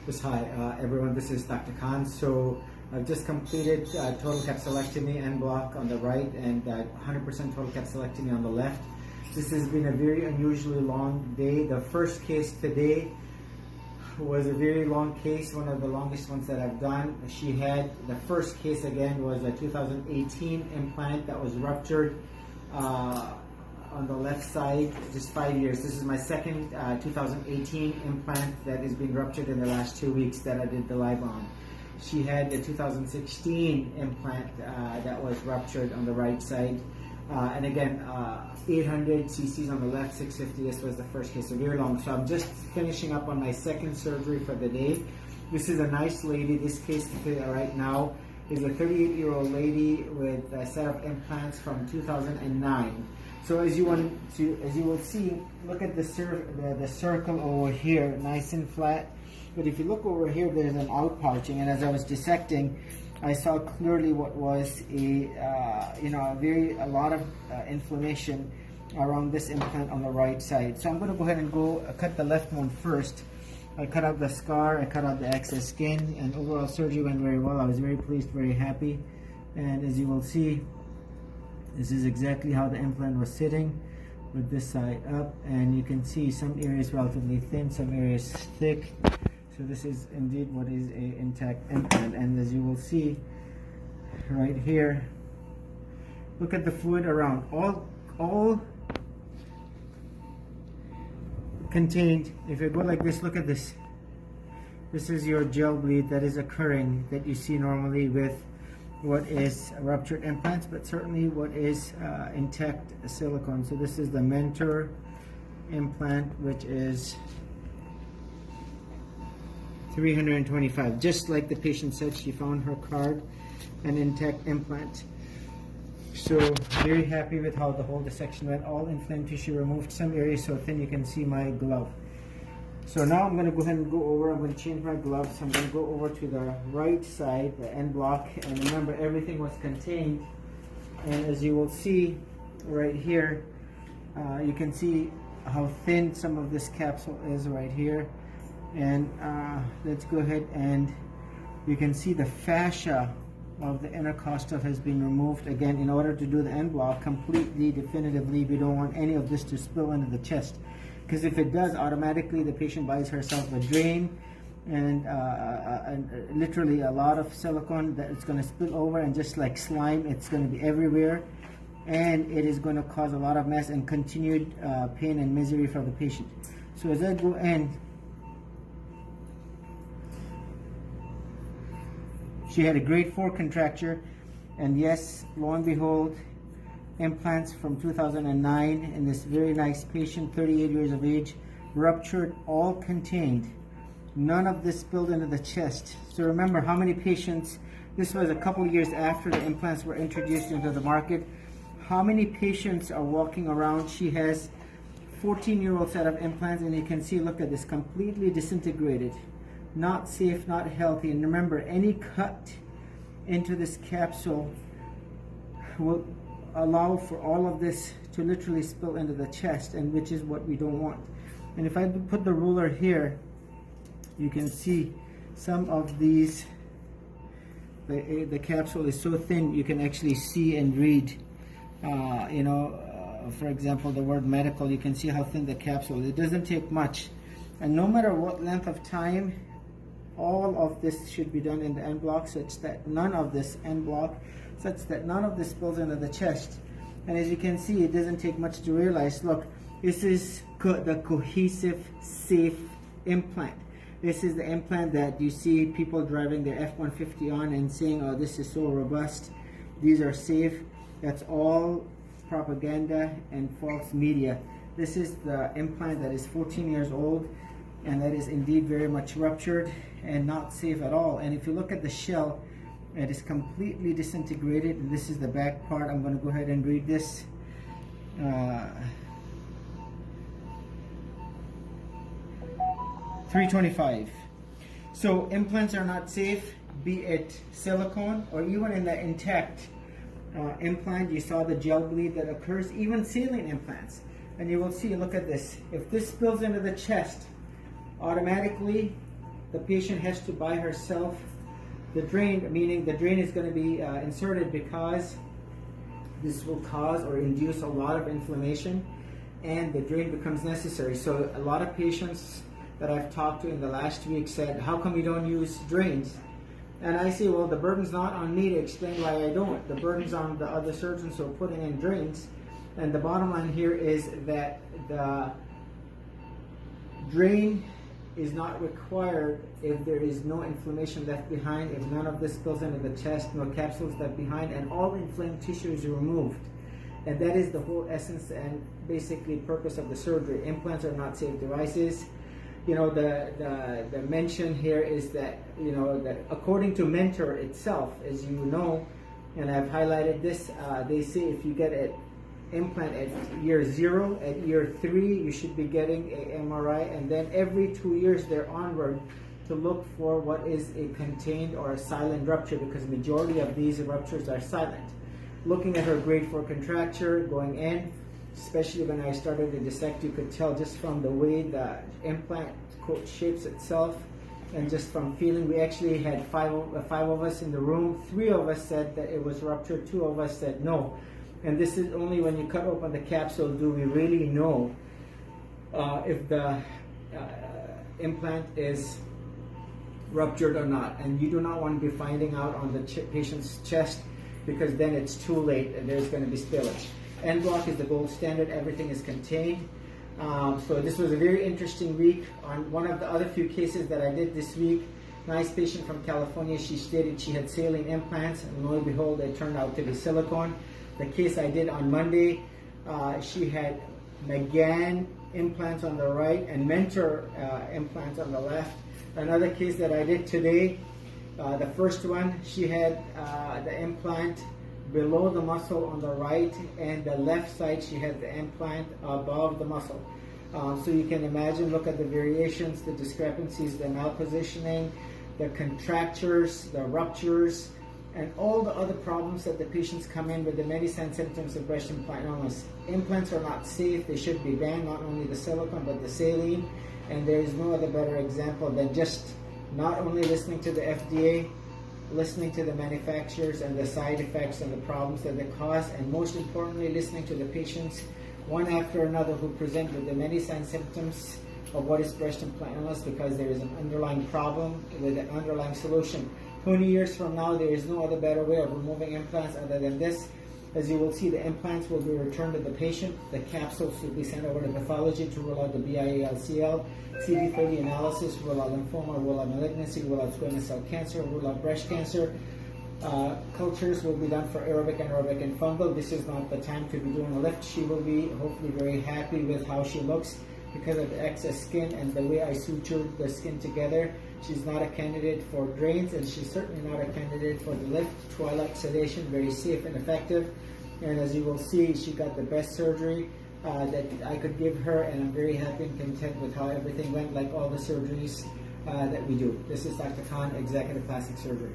Yes, hi everyone, this is Dr. Khan. So I've just completed total capsulectomy and block on the right and 100% total capsulectomy on the left. This has been a very unusually long day. The first case today was a very long case, one of the longest ones that I've done. She had, the first case again was a 2018 implant that was ruptured on the left side, just 5 years. This is my second 2018 implant that has been ruptured in the last 2 weeks that I did the live on. She had the 2016 implant that was ruptured on the right side. And again, 800 cc's on the left, 650. This was the first case, so very long. So I'm just finishing up on my second surgery for the day. This is a nice lady. This case right now is a 38-year-old lady with a set of implants from 2009. So as you will see, look at the circle over here, nice and flat. But if you look over here, there's an outpouching, and as I was dissecting, I saw clearly what was a lot of inflammation around this implant on the right side. So I'm going to go ahead and cut the left one first. I cut out the scar, I cut out the excess skin, and overall surgery went very well. I was very pleased, very happy. And as you will see, this is exactly how the implant was sitting, with this side up, and you can see some areas relatively thin, some areas thick. So this is indeed what is an intact implant, and as you will see right here, look at the fluid around, all contained. If you go like this, look at this. This is your gel bleed that is occurring, that you see normally with what is ruptured implants, but certainly what is intact silicone. So this is the Mentor implant, which is $325. Just like the patient said, she found her card, an intact implant. So very happy with how the whole dissection went. All inflamed tissue removed, some areas so thin you can see my glove. So now I'm going to go ahead and go over, I'm going to change my gloves. I'm going to go over to the right side, the end block, and remember everything was contained. And as you will see right here, you can see how thin some of this capsule is right here. And let's go ahead, and you can see the fascia of the intercostal has been removed. Again, in order to do the end block completely, definitively, we don't want any of this to spill into the chest. Because if it does, automatically the patient buys herself a drain and literally a lot of silicone that it's going to spill over, and just like slime, it's going to be everywhere, and it is going to cause a lot of mess and continued pain and misery for the patient. So as I go in, she had a grade 4 contracture, and yes, lo and behold, implants from 2009 in this very nice patient, 38 years of age, ruptured, all contained. None of this spilled into the chest. So remember how many patients, this was a couple years after the implants were introduced into the market, how many patients are walking around. She has 14-year-old set of implants, and you can see, look at this, completely disintegrated, not safe, not healthy. And remember, any cut into this capsule will allow for all of this to literally spill into the chest, and which is what we don't want. And if I put the ruler here, you can see some of these, the capsule is so thin you can actually see and read, for example, the word medical. You can see how thin the capsule is. It doesn't take much, and no matter what length of time, all of this should be done in the end block, such that none of this spills into the chest. And as you can see, it doesn't take much to realize, look, this is the cohesive, safe implant. This is the implant that you see people driving their F-150 on and saying, oh, this is so robust, these are safe. That's all propaganda and false media. This is the implant that is 14 years old, and that is indeed very much ruptured and not safe at all. And if you look at the shell, it is completely disintegrated, and this is the back part. I'm going to go ahead and read this. $325. So implants are not safe, be it silicone or even in the intact implant. You saw the gel bleed that occurs, even saline implants. And you will see, look at this, if this spills into the chest, automatically the patient has to buy herself the drain, meaning the drain is going to be inserted because this will cause or induce a lot of inflammation, and the drain becomes necessary. So a lot of patients that I've talked to in the last week said, how come you don't use drains? And I say, well, the burden's not on me to explain why I don't. The burden's on the other surgeons who are putting in drains. And the bottom line here is that the drain is not required if there is no inflammation left behind, if none of this spills into the chest, no capsules left behind, and all inflamed tissue is removed. And that is the whole essence and basically purpose of the surgery. Implants are not safe devices. You know, the mention here is that, you know, that according to Mentor itself, as you know, and I've highlighted this, they say if you get an implant at year 0, at year 3, you should be getting a MRI, and then every 2 years there onward to look for what is a contained or a silent rupture, because the majority of these ruptures are silent. Looking at her grade 4 contracture going in, especially when I started to dissect, you could tell just from the way the implant shapes itself, and just from feeling. We actually had five of us in the room. 3 of us said that it was ruptured, 2 of us said no. And this is only when you cut open the capsule do we really know if the implant is ruptured or not. And you do not want to be finding out on the patient's chest, because then it's too late and there's going to be spillage. En bloc is the gold standard. Everything is contained. So this was a very interesting week. On one of the other few cases that I did this week, nice patient from California, she stated she had saline implants, and lo and behold, it turned out to be silicone. The case I did on Monday, she had McGann implants on the right and Mentor implants on the left. Another case that I did today, the first one, she had the implant below the muscle on the right, and the left side she had the implant above the muscle. So you can imagine, look at the variations, the discrepancies, the malpositioning, the contractures, the ruptures, and all the other problems that the patients come in with, the many signs and symptoms of breast implant illness. Implants are not safe. They should be banned, not only the silicone but the saline. And there is no other better example than just not only listening to the FDA, listening to the manufacturers and the side effects and the problems that they cause, and most importantly, listening to the patients one after another who present with the many signs and symptoms of what is breast implant illness, because there is an underlying problem with an underlying solution. 20 years from now, there is no other better way of removing implants other than this. As you will see, the implants will be returned to the patient. The capsules will be sent over to pathology to rule out the BIALCL, CD30 analysis, rule out lymphoma, rule out malignancy, rule out squamous cell cancer, rule out breast cancer. Cultures will be done for aerobic, anaerobic, and fungal. This is not the time to be doing a lift. She will be hopefully very happy with how she looks because of the excess skin and the way I sutured the skin together. She's not a candidate for drains, and she's certainly not a candidate for the lift. Twilight sedation, very safe and effective. And as you will see, she got the best surgery that I could give her, and I'm very happy and content with how everything went, like all the surgeries that we do. This is Dr. Khan, Executive Plastic Surgery.